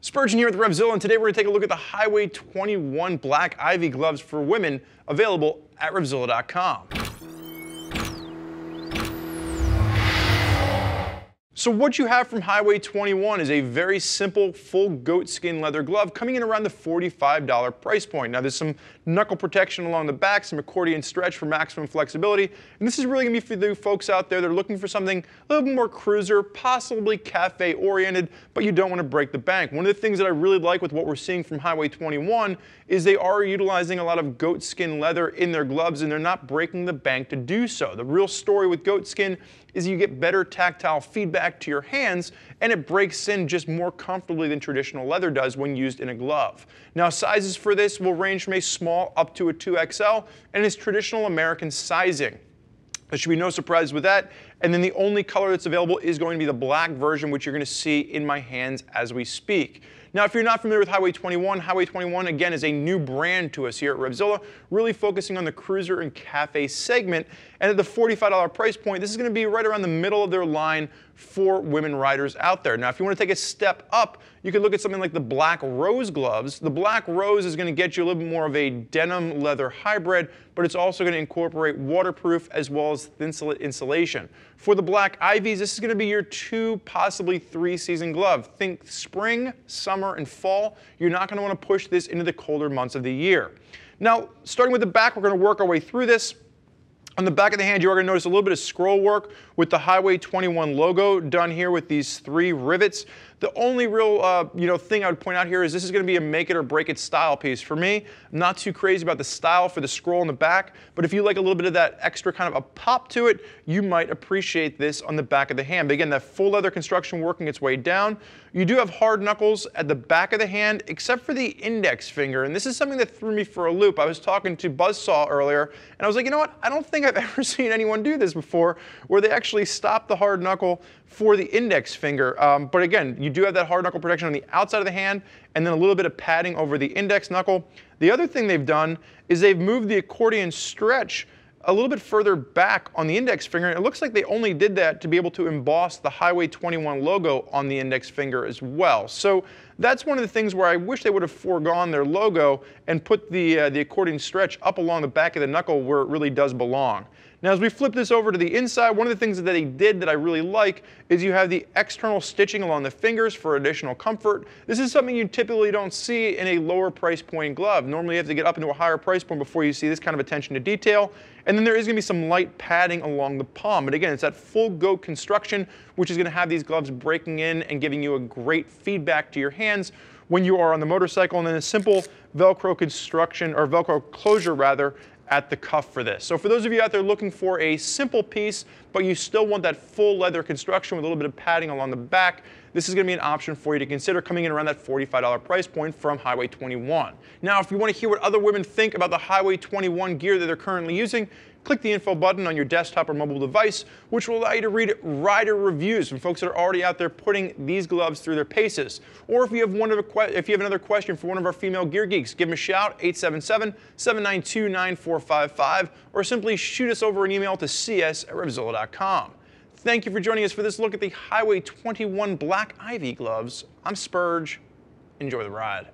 Spurgeon here with RevZilla, and today we're going to take a look at the Highway 21 Black Ivy gloves for women, available at RevZilla.com. So what you have from Highway 21 is a very simple full goatskin leather glove coming in around the $45 price point. Now there's some knuckle protection along the back, some accordion stretch for maximum flexibility, and this is really going to be for the folks out there that are looking for something a little bit more cruiser, possibly cafe oriented, but you don't want to break the bank. One of the things that I really like with what we're seeing from Highway 21 is they are utilizing a lot of goatskin leather in their gloves, and they're not breaking the bank to do so. The real story with goatskin is you get better tactile feedback to your hands, and it breaks in just more comfortably than traditional leather does when used in a glove. Now sizes for this will range from a small up to a 2XL, and it's traditional American sizing. There should be no surprise with that. And then the only color that's available is going to be the black version, which you're going to see in my hands as we speak. Now, if you're not familiar with Highway 21 again is a new brand to us here at RevZilla, really focusing on the cruiser and cafe segment. And at the $45 price point, this is going to be right around the middle of their line for women riders out there. Now, if you want to take a step up, you can look at something like the Black Rose gloves. The Black Rose is going to get you a little bit more of a denim leather hybrid, but it's also going to incorporate waterproof as well as thin insulation. For the Black Ivies, this is going to be your 2, possibly 3-season glove. Think spring, summer, and fall. You're not going to want to push this into the colder months of the year. Now, starting with the back, we're going to work our way through this. On the back of the hand, you are going to notice a little bit of scroll work with the Highway 21 logo done here with these 3 rivets. The only real thing I would point out here is this is going to be a make it or break it style piece. For me, I'm not too crazy about the style for the scroll in the back, but if you like a little bit of that extra kind of a pop to it, you might appreciate this on the back of the hand. But again, that full leather construction working its way down. You do have hard knuckles at the back of the hand, except for the index finger, and this is something that threw me for a loop. I was talking to Buzzsaw earlier, and I was like, you know what? I don't think I've ever seen anyone do this before, where they actually stop the hard knuckle for the index finger. But again, you do have that hard knuckle protection on the outside of the hand, and then a little bit of padding over the index knuckle. The other thing they've done is they've moved the accordion stretch a little bit further back on the index finger, and it looks like they only did that to be able to emboss the Highway 21 logo on the index finger as well. So that's one of the things where I wish they would have foregone their logo and put the accordion stretch up along the back of the knuckle where it really does belong. Now, as we flip this over to the inside, one of the things that they did that I really like is you have the external stitching along the fingers for additional comfort. This is something you typically don't see in a lower price point glove. Normally you have to get up into a higher price point before you see this kind of attention to detail. And then there is going to be some light padding along the palm. But again, it's that full goat construction, which is going to have these gloves breaking in and giving you a great feedback to your hands when you are on the motorcycle, and then a simple Velcro construction, or Velcro closure rather, at the cuff for this. So for those of you out there looking for a simple piece, but you still want that full leather construction with a little bit of padding along the back, this is going to be an option for you to consider coming in around that $45 price point from Highway 21. Now, if you want to hear what other women think about the Highway 21 gear that they're currently using, click the info button on your desktop or mobile device, which will allow you to read rider reviews from folks that are already out there putting these gloves through their paces. Or if you have another question for one of our female gear geeks, give them a shout, 877-792-9455, or simply shoot us over an email to cs@RevZilla.com. Thank you for joining us for this look at the Highway 21 Black Ivy gloves. I'm Spurge. Enjoy the ride.